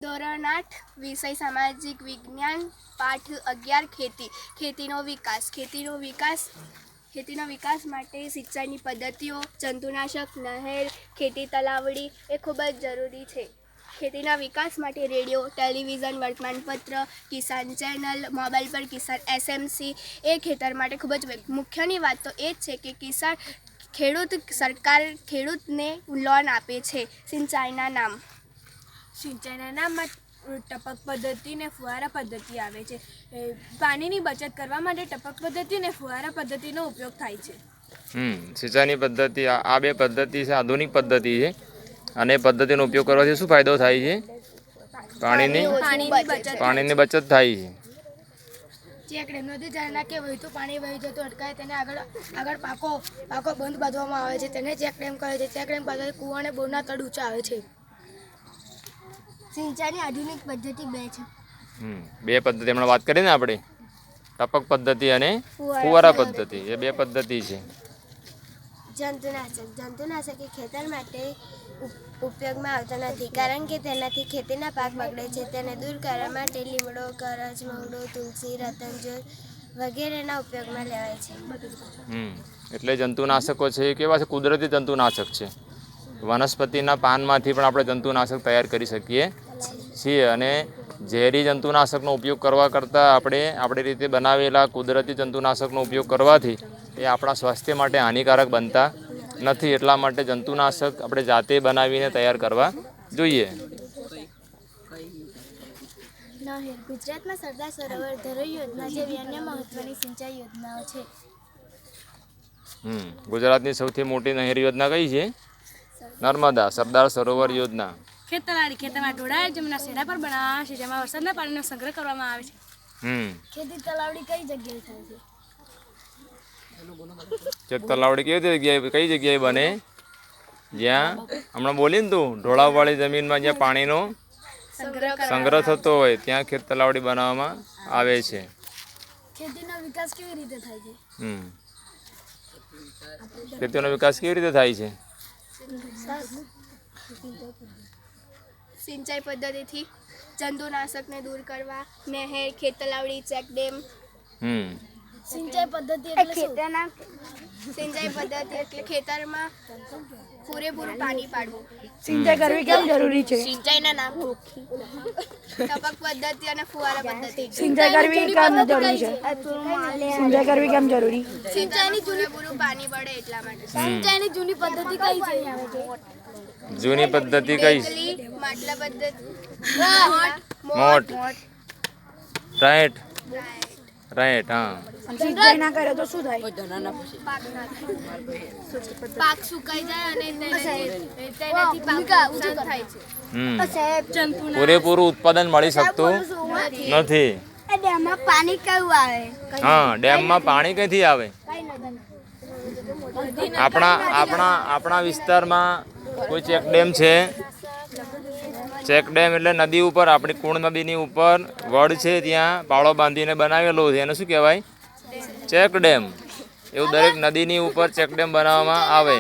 ધોરણ 8 વિષય સામાજિક વિજ્ઞાન પાઠ 11 ખેતીનો વિકાસ માટે સિંચાઈની પદ્ધતિઓ, જંતુનાશક, નહેર, ખેતી તલાવડી એ ખૂબ જ જરૂરી છે. ખેતીના વિકાસ માટે રેડિયો, ટેલિવિઝન, વર્તમાનપત્ર, કિસાન ચેનલ, મોબાઈલ પર કિસાન SMC એ ખેતર માટે ખૂબ જ મુખ્યની વાત તો એ જ છે કે સરકાર ખેડૂતને લોન આપે છે. સિંચાઈના નામમાં ટપક પદ્ધતિ ને ફુવારા પદ્ધતિ આવે છે. પાણીની બચત કરવા માટે ટપક પદ્ધતિ અને ફુવારા પદ્ધતિનો ઉપયોગ થાય છે. સિંચાઈની પદ્ધતિ આ બે પદ્ધતિ છે, આધુનિક પદ્ધતિ છે. અને પદ્ધતિનો ઉપયોગ કરવાથી શું ફાયદો થાય છે? પાણીની બચત થાય છે. ચેકડેમથી ઝરણા કે વહેતું પાણી વહી જતું અટકાય તેને આગળ પાકો બંધ બાંધવામાં આવે છે. તેને ચેકડેમ કહે છે. ચેકડેમ પદ્ધતિ કૂવા અને બોરના તળ ઊંચા આવે છે. સિંચાઈની આધુનિક પદ્ધતિ બે છે. બે પદ્ધતિ હમણાં વાત કરી ને આપણે, ટપક પદ્ધતિ અને ફુવારા પદ્ધતિ, એ બે પદ્ધતિ છે. જંતુનાશક એ ખેતર માટે ઉપયોગમાં આવતા નથી, કારણ કે તેનાથી ખેતીના પાક બગડે છે. તેને દૂર કરવા માટે લીમડો, કરચ, મહુડો, તુલસી, રતનજોત વગેરેના ઉપયોગમાં લેવાય છે. એટલે જંતુનાશકો છે એ કેવા છે? કુદરતી જંતુનાશક છે. વનસ્પતિના પાનમાંથી પણ આપણે જંતુનાશક તૈયાર કરી શકીએ છીએ. અને ઝેરી જંતુનાશકનો ઉપયોગ કરવા કરતાં આપણી રીતે બનાવેલા કુદરતી જંતુનાશકનો ઉપયોગ કરવાથી એ આપણા સ્વાસ્થ્ય માટે હાનિકારક બનતા નથી. એટલા માટે જંતુનાશક આપણે જાતે બનાવીને તૈયાર કરવા જોઈએ. ગુજરાતમાં સરદાર સરોવર ધરોઈ યોજના જેવી અન્ય મહત્વની સિંચાઈ યોજનાઓ છે. ગુજરાતની સૌથી મોટી નહેર યોજના કઈ છે? નર્મદા સરદાર સરોવર યોજના. ખેતરમાં ઢોળાયેલ જમીનના શેડા પર બનાવવામાં આવે છે, જેમાં વરસાદના પાણીનો સંગ્રહ કરવામાં આવે છે. ખેતી તલાવડી કઈ જગ્યાએ થાય છે? તલાવડી કઈ જગ્યાએ બને? જ્યાં હમણાં બોલી ને તું, ઢોળાવવાળી જમીનમાં જ્યાં પાણીનો સંગ્રહ થતો હોય ત્યાં ખેત તલાવડી બનાવવામાં આવે છે. ખેતીનો વિકાસ કેવી રીતે થાય છે? ખેતીનો વિકાસ કેવી રીતે થાય છે? સિંચાઈ પદ્ધતિથી જંતુનાશકને દૂર કરવા, નહેર, ખેત તલાવડી, ચેકડેમ. સિંચાઈ પદ્ધતિ એટલે ખેતરમાં પૂરેપૂરું પાણી પાડવું. સિંચાઈ કરવી કેમ જરૂરી છે? સિંચાઈના નામ ટપક પદ્ધતિ અને ફુવારા પદ્ધતિ. સિંચાઈ કરવી કેમ જરૂરી છે? સિંચાઈ કરવી કેમ જરૂરી? સિંચાઈની પૂરેપૂરું પાણી પડે એટલા માટે. સિંચાઈની જૂની પદ્ધતિ કઈ છે? જૂની પદ્ધતિ કઈ? માટલા પદ્ધતિ, મોટ, રાઈટ. હા. સિંચાઈ ના કરે તો શું થાય? પાક સુકાઈ જાય અને તેનાથી પાક નુકસાન થાય છે. પૂરેપૂરું ઉત્પાદન મળી શકતું નથી. ડેમમાં પાણી કયું આવે? ડેમમાં પાણી કઈથી આવે? આપણા વિસ્તારમાં કોઈ ચેકડેમ છે? ચેકડેમ એટલે નદી ઉપર, આપણી કુણ નદીની ઉપર વડ છે, ત્યાં પાળો બાંધીને બનાવેલો છે, એને શું કહેવાય? ચેકડેમ. એવું દરેક નદીની ઉપર ચેકડેમ બનાવવામાં આવે.